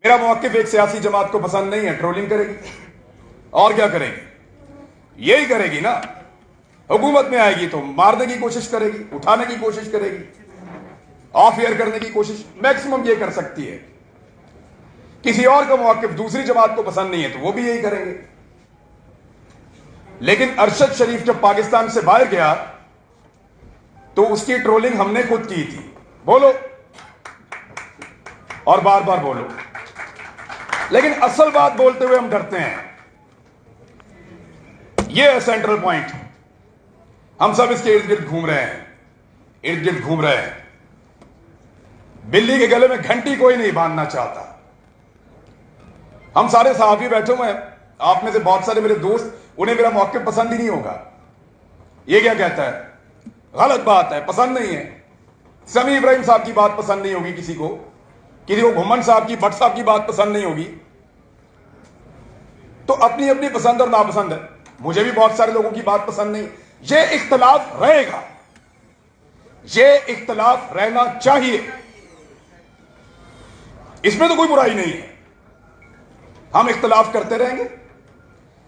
मेरा मौक़िफ़ एक सियासी जमात को पसंद नहीं है, ट्रोलिंग करेगी और क्या करेगी, यही करेगी ना। हुकूमत में आएगी तो मारने की कोशिश करेगी, उठाने की कोशिश करेगी, ऑफ एयर करने की कोशिश मैक्सिमम ये कर सकती है। किसी और का मौक़िफ़ दूसरी जमात को पसंद नहीं है तो वो भी यही करेंगे। लेकिन अरशद शरीफ जब पाकिस्तान से बाहर गया तो उसकी ट्रोलिंग हमने खुद की थी। बोलो और बार बार बोलो, लेकिन असल बात बोलते हुए हम डरते हैं। यह है सेंट्रल पॉइंट। हम सब इसके इर्द गिर्द घूम रहे हैं, बिल्ली के गले में घंटी कोई नहीं बांधना चाहता। हम सारे सहाफी बैठे हुए हैं, आप में से बहुत सारे मेरे दोस्त, उन्हें मेरा मौक़िफ़ पसंद ही नहीं होगा। ये क्या कहता है, गलत बात है, पसंद नहीं है। समी इब्राहिम साहब की बात पसंद नहीं होगी किसी को घुम्मन साहब की, भट्ट साहब की बात पसंद नहीं होगी। तो अपनी अपनी पसंद और नापसंद है। मुझे भी बहुत सारे लोगों की बात पसंद नहीं। ये इख्तलाफ रहेगा, ये इख्तलाफ रहना चाहिए, इसमें तो कोई बुराई नहीं है। हम इख्तलाफ करते रहेंगे,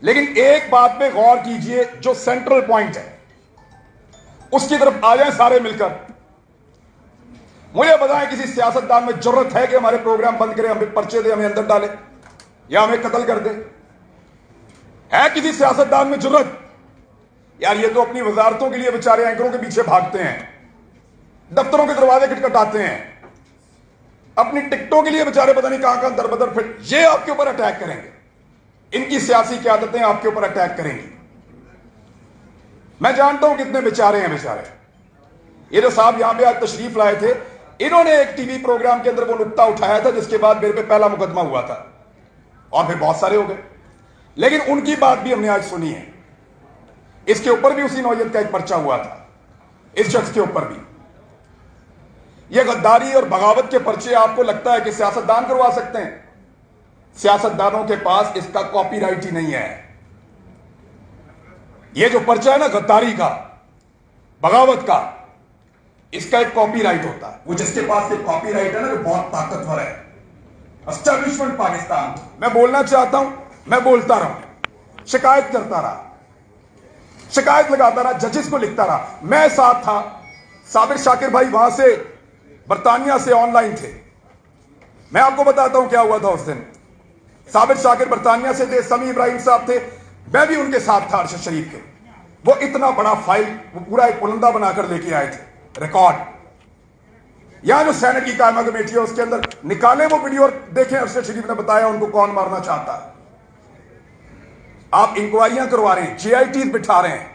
लेकिन एक बात पे गौर कीजिए, जो सेंट्रल पॉइंट है उसकी तरफ आ जाएं सारे मिलकर। मुझे बताएं, किसी सियासतदान में जरूरत है कि हमारे प्रोग्राम बंद करें, हमें पर्चे दे, हमें अंदर डाले या हमें कत्ल कर दे? है किसी सियासतदान में जरूरत? यार ये तो अपनी वजारतों के लिए बेचारे एंकरों के पीछे भागते हैं, दफ्तरों के दरवाजे खटखटाते हैं, अपनी टिकटों के लिए बेचारे पता नहीं कहां कहां दरबदर फिर ये आपके ऊपर अटैक करेंगे। इनकी सियासी क़यादतें आपके ऊपर अटैक करेंगी। मैं जानता हूं कितने बेचारे हैं बेचारे। ये जो साहब यहां पे आज तशरीफ लाए थे, इन्होंने एक टीवी प्रोग्राम के अंदर वो नुक्ता उठाया था जिसके बाद मेरे पे पहला मुकदमा हुआ था और फिर बहुत सारे हो गए, लेकिन उनकी बात भी हमने आज सुनी है। इसके ऊपर भी उसी नौयत का एक पर्चा हुआ था, इस शख्स के ऊपर भी। ये गद्दारी और बगावत के पर्चे आपको लगता है कि सियासतदान करवा सकते हैं? सियासतदानों के पास इसका कॉपीराइट ही नहीं है। ये जो पर्चा है ना गद्दारी का, बगावत का, इसका एक कॉपीराइट होता है। वो जिसके पास एक कॉपीराइट है ना, वो बहुत ताकतवर है। एस्टेब्लिशमेंट पाकिस्तान। मैं बोलना चाहता हूं, मैं बोलता रहा, शिकायत करता रहा, शिकायत लगाता रहा, जजेस को लिखता रहा। मैं साथ था, साबिर शाकिर भाई वहां से बरतानिया से ऑनलाइन थे। मैं आपको बताता हूं क्या हुआ था उस दिन। साबिर शाकिर बरतानिया से थे, समी इब्राहिम साहब थे, मैं भी उनके साथ था अरशद शरीफ के। वो इतना बड़ा फाइल, वो पूरा एक पुलंदा बनाकर लेके आए थे, रिकॉर्ड। यहां जो सेनेट की कायमा कमेटी है उसके अंदर निकाले वो वीडियो और देखें अरशद शरीफ ने बताया उनको कौन मारना चाहता है। आप इंक्वायरियां करवा रहे हैं, JITs बिठा रहे हैं,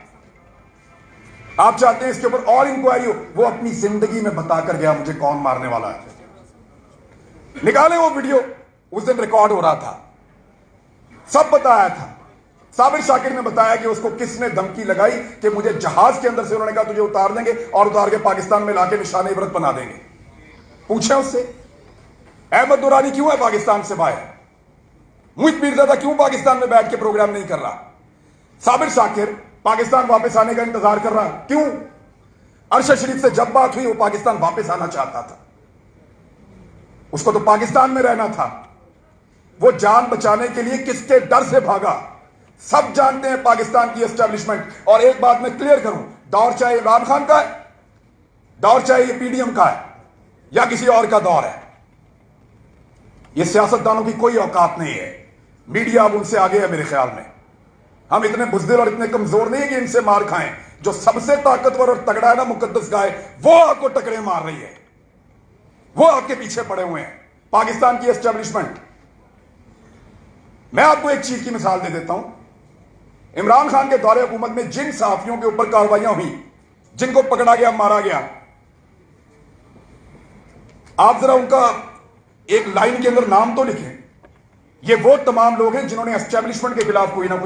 आप चाहते हैं इसके ऊपर और इंक्वायरी हो। वो अपनी जिंदगी में बताकर गया मुझे कौन मारने वाला है। निकाले वो वीडियो, उस दिन रिकॉर्ड हो रहा था, सब बताया था। साबिर शाकिर ने बताया कि उसको किसने धमकी लगाई कि मुझे जहाज के अंदर से उन्होंने कहा तुझे उतार देंगे और उतार के पाकिस्तान में लाके निशान इबरत बना देंगे। पूछे उससे, अहमद दुरानी क्यों है पाकिस्तान से बाहर? मुहित मीरज़ादा क्यों पाकिस्तान में बैठ के प्रोग्राम नहीं कर रहा? साबिर शाकिर पाकिस्तान वापस आने का इंतजार कर रहा, क्यों? अरशद शरीफ से जब बात हुई वो पाकिस्तान वापस आना चाहता था, उसको तो पाकिस्तान में रहना था। वो जान बचाने के लिए किसके डर से भागा? सब जानते हैं पाकिस्तान की एस्टेब्लिशमेंट। और एक बात मैं क्लियर करूं, दौर चाहे इमरान खान का है, दौर चाहे ये PDM का है या किसी और का दौर है, ये सियासतदानों की कोई औकात नहीं है। मीडिया अब उनसे आगे है मेरे ख्याल में। हम इतने बुज़दिल और इतने कमजोर नहीं है कि इनसे मार खाएं। जो सबसे ताकतवर और तगड़ा है ना, मुकद्दस गाय, वो आपको टकरे मार रही है, वो आपके पीछे पड़े हुए हैं, पाकिस्तान की एस्टेब्लिशमेंट। मैं आपको एक चीज की मिसाल दे देता हूं। इमरान खान के दौरे हुकूमत में जिन सहाफियों के ऊपर कार्रवाइयां हुई, जिनको पकड़ा गया, मारा गया, आप जरा उनका एक लाइन के अंदर नाम तो लिखें। ये वो तमाम लोग हैं जिन्होंने एस्टेब्लिशमेंट के खिलाफ कोई ना कोई